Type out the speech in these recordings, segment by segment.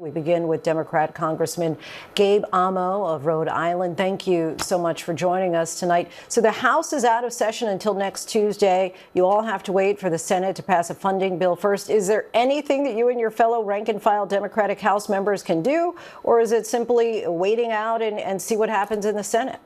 We begin with Democrat Congressman Gabe Amo of Rhode Island. Thank you so much for joining us tonight. So the House is out of session until next Tuesday. You all have to wait for the Senate to pass a funding bill first. Is there anything that you and your fellow rank-and-file Democratic House members can do, or is it simply waiting out and see what happens in the Senate?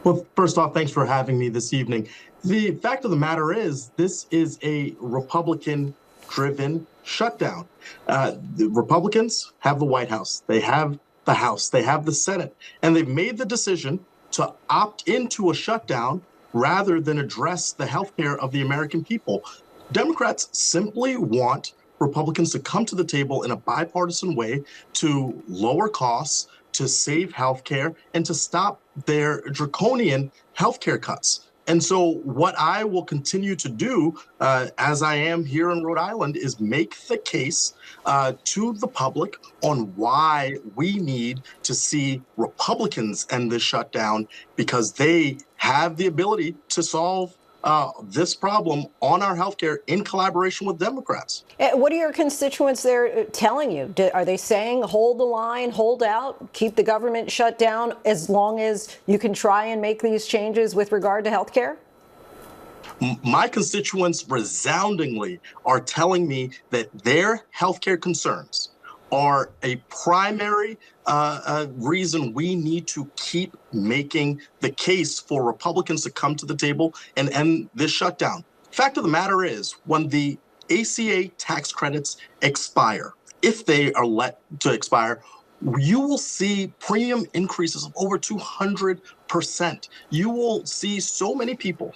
Well, first off, thanks for having me this evening. The fact of the matter is, this is a Republican-driven shutdown. The Republicans have the White House, they have the House, they have the Senate, and they've made the decision to opt into a shutdown rather than address the health care of the American people. Democrats simply want Republicans to come to the table in a bipartisan way to lower costs, to save health care, and to stop their draconian health care cuts. And so what I will continue to do, as I am here in Rhode Island, is make the case to the public on why we need to see Republicans end this shutdown, because they have the ability to solve this problem on our healthcare in collaboration with Democrats. What are your constituents there telling you? Are they saying hold the line, hold out, keep the government shut down as long as you can try and make these changes with regard to healthcare? My constituents resoundingly are telling me that their healthcare concerns are a primary reason we need to keep making the case for Republicans to come to the table and end this shutdown. Fact of the matter is, when the ACA tax credits expire, if they are let to expire, you will see premium increases of over 200%. You will see so many people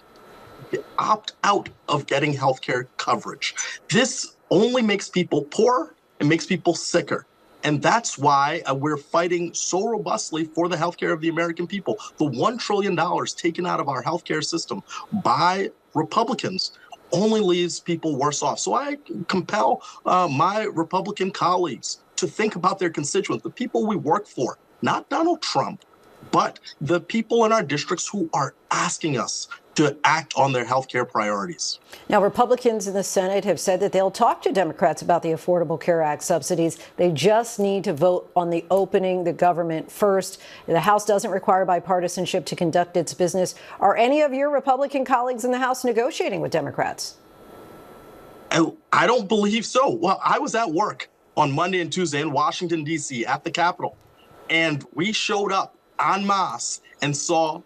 opt out of getting healthcare coverage. This only makes people poorer. It makes people sicker. And that's why we're fighting so robustly for the healthcare of the American people. The $1 trillion taken out of our healthcare system by Republicans only leaves people worse off. So I compel my Republican colleagues to think about their constituents, the people we work for, not Donald Trump, but the people in our districts who are asking us to act on their health care priorities. Now, Republicans in the Senate have said that they'll talk to Democrats about the Affordable Care Act subsidies. They just need to vote on the opening the government first. The House doesn't require bipartisanship to conduct its business. Are any of your Republican colleagues in the House negotiating with Democrats? I don't believe so. Well, I was at work on Monday and Tuesday in Washington, D.C. at the Capitol, and we showed up en masse and saw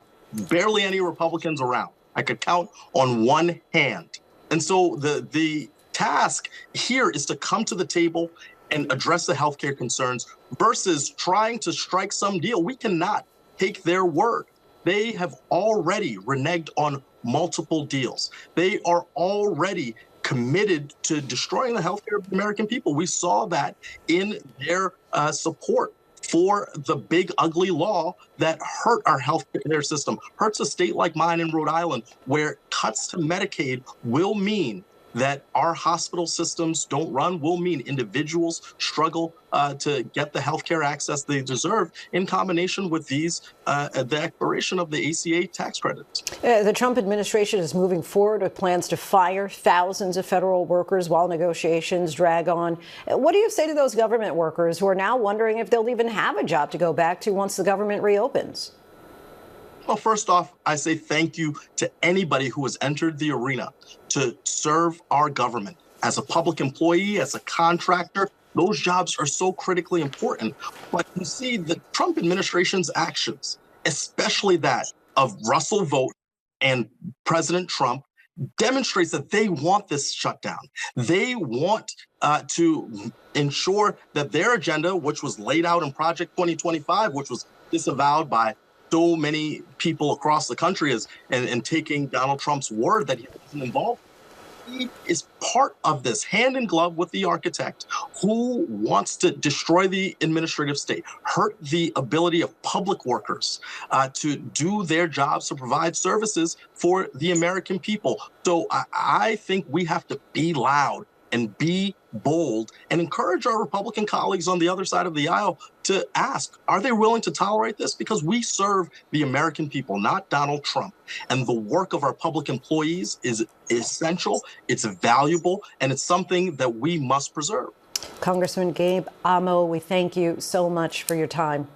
barely any Republicans around. I could count on one hand. And so the task here is to come to the table and address the healthcare concerns versus trying to strike some deal. We cannot take their word. They have already reneged on multiple deals. They are already committed to destroying the healthcare of the American people. We saw that in their support for the big, ugly law that hurt our healthcare system, hurts a state like mine in Rhode Island, where cuts to Medicaid will mean that our hospital systems don't run, will mean individuals struggle to get the healthcare access they deserve, in combination with the expiration of the ACA tax credits. The Trump administration is moving forward with plans to fire thousands of federal workers while negotiations drag on. What do you say to those government workers who are now wondering if they'll even have a job to go back to once the government reopens? Well, first off, I say thank you to anybody who has entered the arena to serve our government. As a public employee, as a contractor, those jobs are so critically important. But you see, the Trump administration's actions, especially that of Russell Vought and President Trump, demonstrates that they want this shutdown. They want to ensure that their agenda, which was laid out in Project 2025, which was disavowed by so many people across the country, and taking Donald Trump's word that he wasn't involved, he is part of this, hand in glove with the architect who wants to destroy the administrative state, hurt the ability of public workers to do their jobs, to provide services for the American people. So I think we have to be loud and be bold and encourage our Republican colleagues on the other side of the aisle to ask, are they willing to tolerate this? Because we serve the American people, not Donald Trump. And the work of our public employees is essential, it's valuable, and it's something that we must preserve. Congressman Gabe Amo, we thank you so much for your time.